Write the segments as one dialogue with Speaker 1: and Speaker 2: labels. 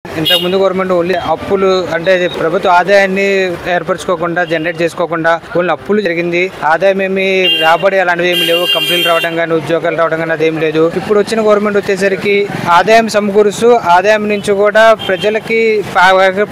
Speaker 1: ఇంతకు ముందు government only అప్పులు అంటే ప్రభుత్వ ఆదాయాన్ని ఏర్పరచుకోకుండా జనరేట్ చేసుకోకుండా ఓన్లీ అప్పులు జరిగింది. ఆదాయం ఏమి రాబడి అలాంటివి ఏమి లేవు. కంపెనీలు రావడం కానీ ఉద్యోగాలు రావడం కానీ అదేం లేదు. ఇప్పుడు వచ్చిన గవర్నమెంట్ వచ్చేసరికి ఆదాయం సమకూరుస్తూ ఆదాయం నుంచి కూడా ప్రజలకి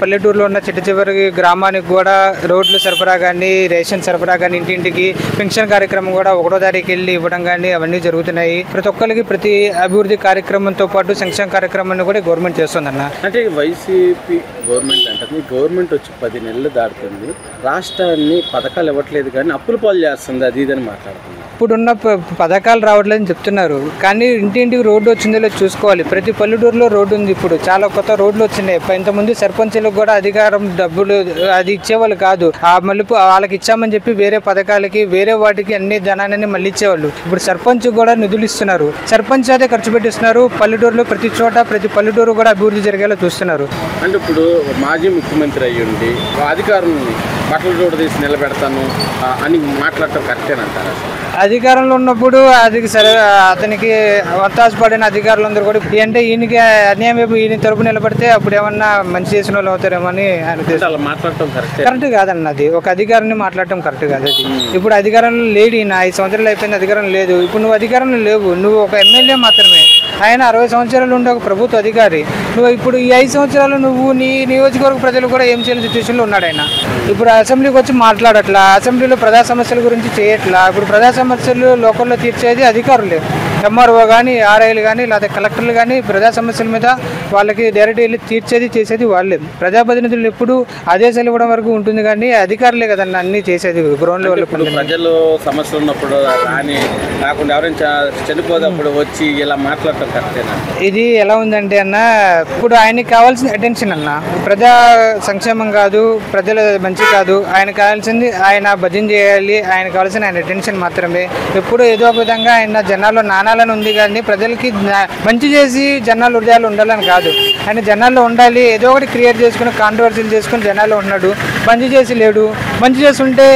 Speaker 1: పల్లెటూరులో ఉన్న చిట్ట చివరి గ్రామానికి కూడా రోడ్లు సరఫరా కానీ రేషన్ సరఫరా కానీ ఇంటింటికి పెన్షన్ కార్యక్రమం కూడా 1వ తారీఖు వెళ్ళి ఇవ్వడం కానీ అవన్నీ జరుగుతున్నాయి. ప్రతి ఒక్కరికి ప్రతి అభివృద్ధి కార్యక్రమంతో పాటు సంక్షేమ కార్యక్రమాన్ని కూడా గవర్నమెంట్ చేస్తుందన్న.
Speaker 2: అంటే వైసీపీ గవర్నమెంట్ అంటే గవర్నమెంట్ వచ్చి 10 నెలలు దాటుతుంది, రాష్ట్రాన్ని పథకాలు ఇవ్వట్లేదు కానీ అప్పుల పాలు చేస్తుంది, అది ఇదని మాట్లాడుతుంది.
Speaker 1: ఇప్పుడున్న పథకాలు రావట్లేదని చెప్తున్నారు కానీ ఇంటింటికి రోడ్డు వచ్చిందో లేదో చూసుకోవాలి. ప్రతి పల్లెటూరులో రోడ్డు ఉంది. ఇప్పుడు చాలా కొత్త రోడ్లు వచ్చినాయి. ఇంతకుముందు సర్పంచులకు కూడా అధికారం డబ్బులు అది ఇచ్చేవాళ్ళు కాదు. ఆ మళ్ళీ వాళ్ళకి ఇచ్చామని చెప్పి వేరే పథకాలకి వేరే వాటికి అన్ని ధనాన్ని మళ్ళీ ఇచ్చేవాళ్ళు. ఇప్పుడు సర్పంచ్ కూడా నిధులు ఇస్తున్నారు. సర్పంచ్ అదే ఖర్చు పెట్టిస్తున్నారు. పల్లెటూరులో ప్రతి చోట ప్రతి పల్లెటూరు కూడా అభివృద్ధి జరిగేలా చూస్తున్నారు.
Speaker 2: అంటే ఇప్పుడు మాజీ ముఖ్యమంత్రి అయ్యుండి అధికారులని బట్టలు చోట తీసి నిలబెడతాను అని మాట్లాడటం కరెక్టేనంటారా?
Speaker 1: అధికారంలో ఉన్నప్పుడు అది సరే అతనికి వత్తాసపడిన అధికారులందరూ కూడా అంటే ఈయనకి అన్యాయం ఈయన తరపు నిలబడితే అప్పుడు ఏమన్నా మంచి చేసిన వాళ్ళు అవుతారేమో అని ఆయన
Speaker 2: మాట్లాడటం
Speaker 1: కరెక్ట్ కాదన్న. అది ఒక అధికారాన్ని మాట్లాడటం కరెక్ట్ కాదు. అది ఇప్పుడు అధికారంలో లేడు ఈయన. 5 సంవత్సరాలు అయిపోయింది, అధికారం లేదు. ఇప్పుడు నువ్వు అధికారంలో లేవు, నువ్వు ఒక ఎమ్మెల్యే మాత్రమే. ఆయన 60 సంవత్సరాలు ఉండే ఒక ప్రభుత్వ అధికారి. నువ్వు ఇప్పుడు ఈ 5 సంవత్సరాలు నువ్వు నీ నియోజకవర్గ ప్రజలు కూడా ఏం చేయని సిచ్యువేషన్లో ఉన్నాడు ఆయన. ఇప్పుడు అసెంబ్లీకి వచ్చి మాట్లాడట్లా, అసెంబ్లీలో ప్రజా సమస్యల గురించి చేయట్లా. ఇప్పుడు ప్రజా సమస్యలు లోకల్లో తీర్చేది అధికారులే. ఎంఆర్ఓ కానీ ఆర్ఐలు కానీ లేదా కలెక్టర్లు కానీ ప్రజా సమస్యల మీద వాళ్ళకి డైరెక్ట్ వెళ్ళి తీర్చేది చేసేది వాళ్ళే. ప్రజాప్రతినిధులు ఎప్పుడు ఆదేశాలు ఇవ్వడం వరకు ఉంటుంది కానీ అధికారులే కదన్న అన్ని చేసేది గ్రౌండ్ లెవెల్.
Speaker 2: ప్రజలు సమస్యలు ఉన్నప్పుడు కానీ కాకుండా ఎవరైనా చనిపోదప్పుడు వచ్చి ఇలా మాట్లాడటం కరెక్టేనా?
Speaker 1: ఇది ఎలా ఉందంటే అన్న, ఇప్పుడు ఆయనకి కావాల్సిన అటెన్షన్ అన్న, ప్రజా సంక్షేమం కాదు, ప్రజల మంచి కాదు. ఆయన కావాల్సింది ఆయన భజన చేయాలి. ఆయన కావాల్సిన ఆయన అటెన్షన్ మాత్రమే. ఎప్పుడు ఏదో ఒక విధంగా ఆయన జనాల్లో నానాలని ఉంది కానీ ప్రజలకి మంచి చేసి జనాలు హృదయాలు ఉండాలని కాదు. ఆయన జనాల్లో ఉండాలి, ఏదో ఒకటి క్రియేట్ చేసుకుని కాంట్రవర్సీలు చేసుకుని జనాల్లో ఉన్నాడు. మంచి చేసి లేడు. మంచి చేసి ఉంటే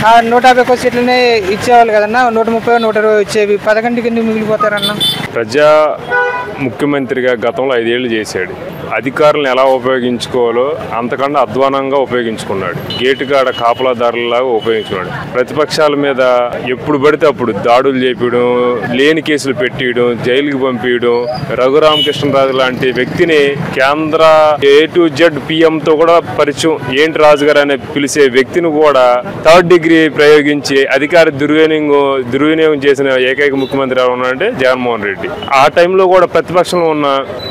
Speaker 1: 150 సీట్లనే ఇచ్చేవాళ్ళు కదన్నా. 130, 120 ఇచ్చేవి. 11 కింద మిగిలిపోతారన్న.
Speaker 3: ప్రజా ముఖ్యమంత్రిగా గతంలో 5 ఏళ్ళు చేశాడు. అధికారులను ఎలా ఉపయోగించుకోవాలో అంతకన్నా అధ్వానంగా ఉపయోగించుకున్నాడు. గేటుకాడ కాపలాదారులాగా ఉపయోగించుకున్నాడు. ప్రతిపక్షాల మీద ఎప్పుడు పడితే అప్పుడు దాడులు చేపించడం, లేని కేసులు పెట్టియడం, జైలుకి పంపించడం. రఘురామకృష్ణరాజు లాంటి వ్యక్తిని కేంద్ర A to Z PM-తో కూడా పరిచయం, ఏంటి రాజుగారు అనే పిలిచే వ్యక్తిని కూడా 3rd డిగ్రీ ప్రయోగించి అధికార దుర్వినియోగం చేసిన ఏకైక ముఖ్యమంత్రి ఎవరు ఉన్నారంటే జగన్మోహన్ రెడ్డి. ఆ టైంలో కూడా ప్రతిపక్షంలో ఉన్న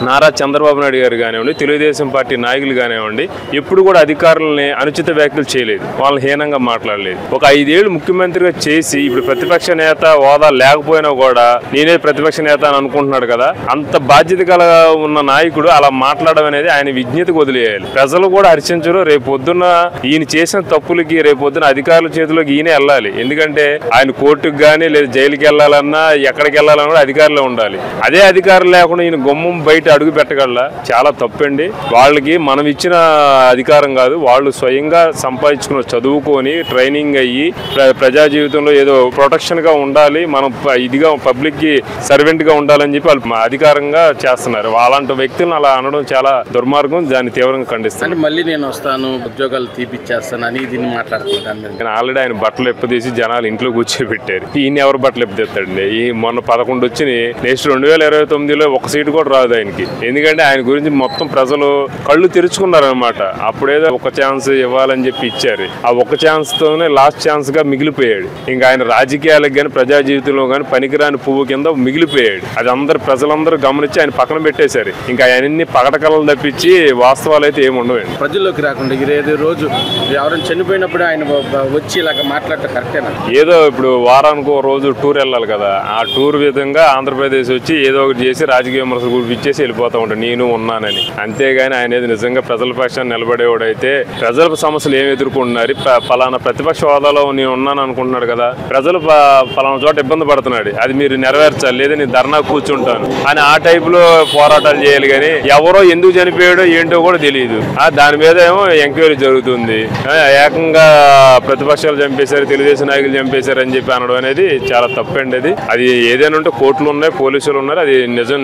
Speaker 3: నారా చంద్రబాబు నాయుడు గారు కానివ్వండి, తెలుగుదేశం పార్టీ నాయకులు కానివ్వండి, ఎప్పుడు కూడా అధికారులని అనుచిత వ్యాఖ్యలు చేయలేదు, వాళ్ళని హీనంగా మాట్లాడలేదు. ఒక 5 ఏళ్ళు ముఖ్యమంత్రిగా చేసి ఇప్పుడు ప్రతిపక్ష నేత హోదా లేకపోయినా కూడా నేనే ప్రతిపక్ష నేత అని అనుకుంటున్నాడు కదా. అంత బాధ్యత గల ఉన్న నాయకుడు అలా మాట్లాడడం అనేది ఆయన విజ్ఞతకు వదిలేయాలి. ప్రజలు కూడా హర్షించరు. రేపు పొద్దున్న ఈయన చేసిన తప్పులకి రేపు పొద్దున అధికారుల చేతిలోకి ఈయనే వెళ్ళాలి. ఎందుకంటే ఆయన కోర్టుకు కానీ లేదా జైలుకి వెళ్ళాలన్నా ఎక్కడికి వెళ్ళాలన్నా కూడా అధికారులే ఉండాలి. అదే అధికారులు లేకుండా ఈయన గుమ్మం బయట అడుగు పెట్టగలరా? చాలా తప్పండి. వాళ్ళకి మనం ఇచ్చిన అధికారం కాదు, వాళ్ళు స్వయంగా సంపాదించుకున్న చదువుకొని ట్రైనింగ్ అయ్యి ప్రజా జీవితంలో ఏదో ప్రొటెక్షన్ గా ఉండాలి, మనం ఇదిగా పబ్లిక్ కి సర్వెంట్ గా ఉండాలని చెప్పి వాళ్ళు అధికారంగా చేస్తున్నారు. అలాంటి వ్యక్తులను అలా అనడం చాలా దుర్మార్గం. దాన్ని తీవ్రంగా ఖండిస్తాను.
Speaker 2: మళ్ళీ నేను వస్తాను, ఉద్యోగాలు తీపిచ్చేస్తాను అని దీన్ని మాట్లాడుతున్నాను.
Speaker 3: ఆల్రెడీ ఆయన బట్టలు ఎప్పదీసి జనాలు ఇంట్లో కూర్చోబెట్టారు. ఈయన ఎవరు బట్టలు ఎప్పుదెత్తాడండి? ఈ మొన్న 11 వచ్చినాయి. నెక్స్ట్ 2029లో 1 సీటు కూడా రాదు ఆయనకి. ఎందుకంటే ఆయన గురించి మొత్తం ప్రజలు కళ్ళు తెరుచుకున్నారనమాట. అప్పుడేదో 1 ఛాన్స్ ఇవ్వాలని చెప్పి ఇచ్చారు. ఆ 1 ఛాన్స్ తోనే లాస్ట్ ఛాన్స్ గా మిగిలిపోయాడు. ఇంకా ఆయన రాజకీయాలకు కానీ ప్రజా జీవితంలో కానీ పనికిరాని పువ్వు కింద మిగిలిపోయాడు. అది ప్రజలందరూ గమనించి ఆయన పక్కన పెట్టేశారు. ఇంకా ఆయన్ని పగటకలను తప్పించి వాస్తవాలు అయితే ఏమి ఉండవండి.
Speaker 2: ప్రజల్లోకి రాకుండా రోజు ఎవరైనా చనిపోయినప్పుడు ఆయన వచ్చి ఇలాగ మాట్లాడటం కరెక్టేనా?
Speaker 3: ఏదో ఇప్పుడు వారానికి 1 రోజు టూర్ వెళ్ళాలి కదా, ఆ టూర్ విధంగా ఆంధ్రప్రదేశ్ వచ్చి ఏదో ఒకటి చేసి రాజకీయ విమర్శలు గురిపించేసి వెళ్ళిపోతా ఉంటాడు, నేను ఉన్నానని. అంతేగాని ఆయన ఏది నిజంగా ప్రజల పక్షాన్ని నిలబడేవాడైతే ప్రజల సమస్యలు ఏమి ఎదుర్కొంటున్నారు, ఫలానా ప్రతిపక్ష హోదాలో నేను ఉన్నాను అనుకుంటున్నాడు కదా, ప్రజలు ఫలానా చోట ఇబ్బంది పడుతున్నాడు, అది మీరు నెరవేర్చాలి, లేదా నేను ధర్నా కూర్చుంటాను అని ఆ టైప్ లో పోరాటాలు చేయాలి. కానీ ఎవరో ఎందుకు చనిపోయాడో ఏంటో కూడా తెలియదు. దాని మీద ఏమో ఎంక్వైరీ జరుగుతుంది. ఏకంగా ప్రతిపక్షాలు చంపేశారు, తెలుగుదేశం నాయకులు చంపేశారు అని చెప్పి అనడం అనేది చాలా తప్పండి. అది ఏదైనా ఉంటే కోర్టులు ఉన్నాయి, పోలీసులు ఉన్నారు, అది నిజం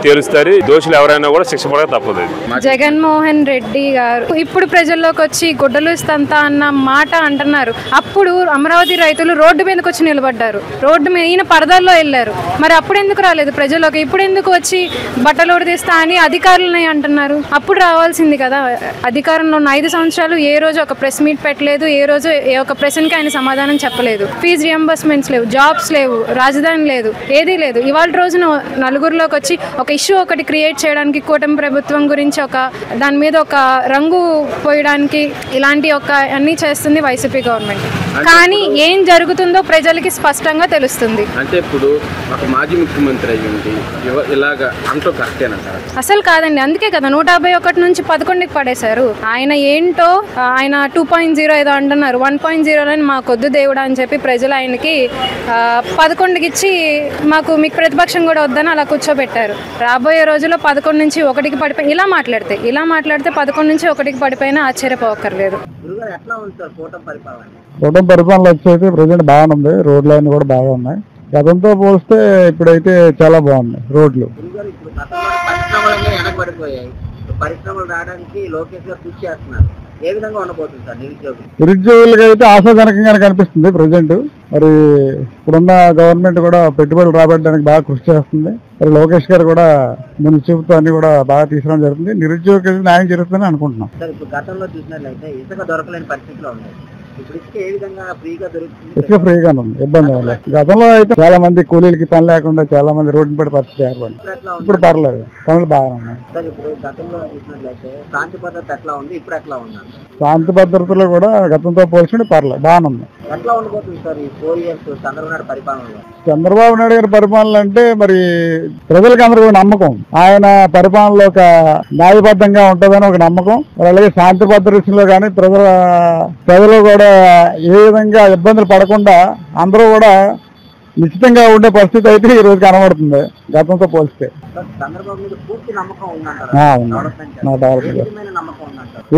Speaker 3: తేలుస్తారు. దోషులు ఎవరైనా కూడా శిక్ష పడక తప్పదు.
Speaker 4: జగన్మోహన్ రెడ్డి గారు ఇప్పుడు ప్రజల్లోకి వచ్చి గుడ్డలు ఇస్తంతా అన్న మాట అంటున్నారు. అప్పుడు అమరావతి రైతులు రోడ్డు మీదకి వచ్చి నిలబడ్డారు, రోడ్డు మీద ఈయన పరదాల్లో వెళ్ళారు. మరి అప్పుడు ఎందుకు రాలేదు ప్రజల్లోకి? ఇప్పుడు ఎందుకు వచ్చి బట్టలు ఉడదీస్తా అని అధికారులని అంటున్నారు? అప్పుడు రావాల్సింది కదా. అధికారంలో ఉన్న 5 సంవత్సరాలు ఏ రోజు ఒక ప్రెస్ మీట్ పెట్టలేదు, ఏ రోజు ఏ ఒక ప్రశ్నకి ఆయన సమాధానం చెప్పలేదు. ఫీజు రియంబర్స్మెంట్స్ లేవు, జాబ్స్ లేవు, రాజధాని లేదు, ఏదీ లేదు. ఇవాళ రోజున నలుగురిలోకి వచ్చి ఒక ఇష్యూ ఒకటి క్రియేట్ చేయడానికి, కూటమి ప్రభుత్వం గురించి దాని మీద ఒక రంగు పోయడానికి ఇలాంటి అన్ని చేస్తుంది వైసీపీ గవర్నమెంట్. కానీ ఏం జరుగుతుందో ప్రజలకి స్పష్టంగా తెలుస్తుంది.
Speaker 2: అంటే ఇప్పుడు ఒక మాజీ ముఖ్యమంత్రి అయ్యింది ఇలాగా అంటూ కరెక్టేనంటారు?
Speaker 4: అసలు కాదండి. అందుకే కదా 151 నుంచి 11కి పడేశారు. ఆయన ఏంటో ఆయన 2.0 ఏదో అంటున్నారు. 1.0 మా కొద్దు దేవుడా అని చెప్పి ప్రజలు ఆయనకి 11కి ఇచ్చి మీకు ప్రతిపక్షం కూడా వద్దని అలా కూర్చోబెట్టారు. రాబోయే రోజుల్లో 11 నుంచి 1కి పడిపోయి ఇలా మాట్లాడితే 11 నుంచి 1కి పడిపోయినా ఆశ్చర్యపోవక్కర్లేదు.
Speaker 5: కూటమి పరిపాలన వచ్చేసి ప్రజెంట్ బాగానే ఉంది. రోడ్లు అన్ని కూడా బాగా ఉన్నాయి. గతంతో పోలిస్తే ఇప్పుడైతే చాలా బాగున్నాయి రోడ్లు.
Speaker 6: పరిశ్రమలు రావడానికి లోకేష్ గారు కృషి చేస్తున్నారు. ఏ విధంగా ఉండబోతుంది సార్
Speaker 5: నిరుద్యోగులకి అయితే ఆశాజనకంగానే కనిపిస్తుంది ప్రజెంట్. మరి ఇప్పుడున్న గవర్నమెంట్ కూడా పెట్టుబడులు రాబట్టడానికి బాగా కృషి చేస్తుంది. మరి లోకేష్ గారు కూడా ముందు చూపుతో అన్ని కూడా బాగా తీసుకురావడం జరుగుతుంది. నిరుద్యోగ న్యాయం జరుగుతుందని అనుకుంటున్నాం.
Speaker 6: సార్ ఇప్పుడు గతంలో చూసినట్లయితే ఇసుక దొరకలేని పరిస్థితిలో ఉంది. ఇప్పుడు ఇసుక ఏ విధంగా ఫ్రీగా దొరుకుతుంది?
Speaker 5: ఇసుక ఫ్రీగానే ఉంది, ఇబ్బంది లేదు. గతంలో అయితే చాలా మంది కూలీలకి పని లేకుండా చాలా మంది రోడ్డు పడి పరిస్థితి ఏర్పడింది. ఇప్పుడు పర్లేదు, పనులు బాగానే ఉన్నాయి.
Speaker 6: సార్ ఇప్పుడు గతంలో చూసినట్లయితే శాంతి భద్రత ఎట్లా ఉంది, ఇప్పుడు ఎట్లా ఉంది?
Speaker 5: శాంతి భద్రతలో కూడా గతంతో పోల్చుకుంటే పర్లేదు, బాగానే ఉంది.
Speaker 6: ఎట్లా ఉండబోతుంది సార్ ఈ 4 years చంద్రబాబు నాయుడు పరిపాలనలో?
Speaker 5: చంద్రబాబు నాయుడు గారి పరిపాలన అంటే మరి ప్రజలకు అందరూ నమ్మకం. ఆయన పరిపాలనలో ఒక న్యాయబద్ధంగా ఉంటుందని ఒక నమ్మకం. అలాగే శాంతి భద్రతలో కానీ ప్రజలు కూడా ఏ విధంగా ఇబ్బందులు పడకుండా అందరూ కూడా నిశ్చితంగా ఉండే పరిస్థితి అయితే ఈ రోజు కనబడుతుంది గతంతో పోలిస్తే.
Speaker 6: చంద్రబాబు మీద పూర్తి నమ్మకం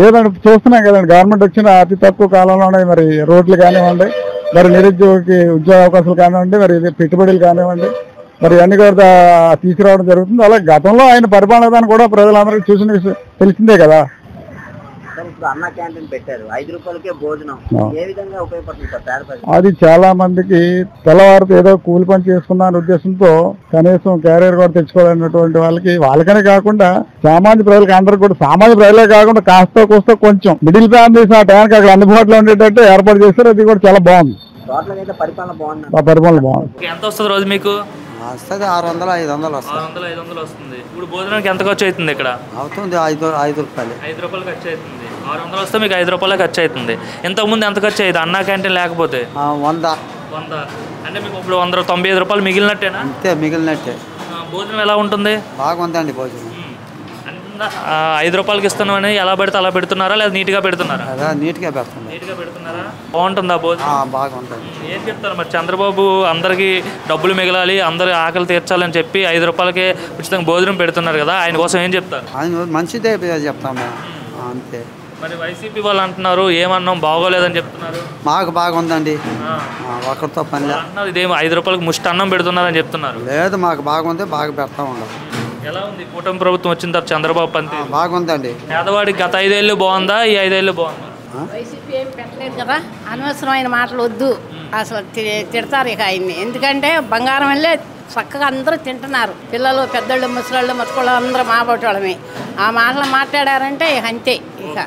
Speaker 5: ఏదంటే చూస్తున్నాం కదండి, గవర్నమెంట్ వచ్చిన అతి తక్కువ కాలంలోనే మరి రోడ్లు కానివ్వండి, మరి నిరుద్యోగికి ఉద్యోగ అవకాశాలు కానివ్వండి, మరి పెట్టుబడులు కానివ్వండి, మరి అన్ని కూడా తీసుకురావడం జరుగుతుంది. అలాగే గతంలో ఆయన పరిపాలన విధానం కూడా ప్రజలందరికీ చూసిన విషయం తెలిసిందే కదా.
Speaker 6: ఇప్పుడు అన్న క్యాంటీన్ పెట్టారు, 5 రూపాయలకే భోజనం. ఏ విధంగా ఉపయోగపడుతుంది సార్ పేద ప్రజలు?
Speaker 5: అది చాలా మందికి తెల్లవారితో ఏదో కూలి పని చేసుకున్న అనే ఉద్దేశంతో కనీసం క్యారియర్ కూడా తెచ్చుకోవాలన్నటువంటి వాళ్ళకనే కాకుండా సామాన్య ప్రజలకు అందరూ కూడా, సామాన్య ప్రజలే కాకుండా కాస్త కోస్త కొంచెం మిడిల్ ఫ్యామిలీస్ ఆ టైంకి అక్కడ అందుబాటులో ఉండేటట్టు ఏర్పాటు చేశారు. అది కూడా చాలా బాగుంది.
Speaker 6: పరిపాలన బాగుంది.
Speaker 5: పరిపాలన బాగుంది.
Speaker 7: ఎంత వస్తుంది రోజు మీకు?
Speaker 8: వస్తుంది 600-500 వస్తుంది.
Speaker 7: 600-500 వస్తుంది. ఇప్పుడు భోజనానికి ఎంత ఖర్చు అవుతుంది ఇక్కడ?
Speaker 8: అవుతుంది 5 రూపాయలు.
Speaker 7: 5 రూపాయలు ఖర్చు అవుతుంది. 600 వస్తే మీకు 5 రూపాయలు ఖర్చు అవుతుంది. ఇంతకుముందు ఎంత ఖర్చు అయ్యేది అన్నా క్యాంటీన్ లేకపోతే?
Speaker 8: 100
Speaker 7: అంటే మీకు ఇప్పుడు 195 రూపాయలు మిగిలినట్టేనా?
Speaker 8: అంతే, మిగిలినట్టే.
Speaker 7: భోజనం ఎలా ఉంటుంది?
Speaker 8: బాగుందండి భోజనం.
Speaker 7: 5 రూపాయలకి ఇస్తున్నామని ఎలా పెడితే అలా పెడుతున్నారా లేదా నీట్గా పెడుతున్నారా?
Speaker 8: అలా నీట్గా
Speaker 7: పెడుతున్నారా? బాగుంటుందా భోజనం?
Speaker 8: బాగుంటుంది.
Speaker 7: ఏం చెప్తారు మరి? చంద్రబాబు అందరికి డబ్బులు మిగలాలి, అందరి ఆకలి తీర్చాలని చెప్పి 5 రూపాయలకే ఉచితంగా భోజనం పెడుతున్నారు కదా, ఆయన కోసం ఏం చెప్తారు?
Speaker 8: ఆయన మంచిదే చెప్తాం మేము, అంతే.
Speaker 7: మరి వైసీపీ వాళ్ళు అంటున్నారు ఏమన్నాం బాగోలేదని చెప్తున్నారు.
Speaker 8: మాకు బాగుందండి, ఒకరితో పని
Speaker 7: అంటున్నారు. ఇదేమో 5 రూపాయలకి ముష్టి అన్నం పెడుతున్నారని చెప్తున్నారు.
Speaker 8: లేదు, మాకు బాగుంది, బాగా పెడతా ఉండదు.
Speaker 7: ఎలా ఉంది కూటమి ప్రభుత్వం వచ్చిన తర్వాత చంద్రబాబు పని?
Speaker 8: బాగుందండి.
Speaker 7: పేదవాడికి గత 5 ఏళ్ళు బాగుందా, ఈ 5 ఏళ్ళు బాగుందా?
Speaker 9: వైసీపీ ఏం పెట్టలేదు కదా, అనవసరమైన మాటలు వద్దు. అసలు తిడతారు ఇక ఆయన్ని. ఎందుకంటే బంగారం వెళ్ళే చక్కగా అందరూ తింటున్నారు. పిల్లలు, పెద్దోళ్ళు, ముసలాళ్ళు, మతుకోళ్ళు అందరూ మాబోటోళ్ళమే. ఆ మాటలు మాట్లాడారంటే ఇక అంతే ఇక.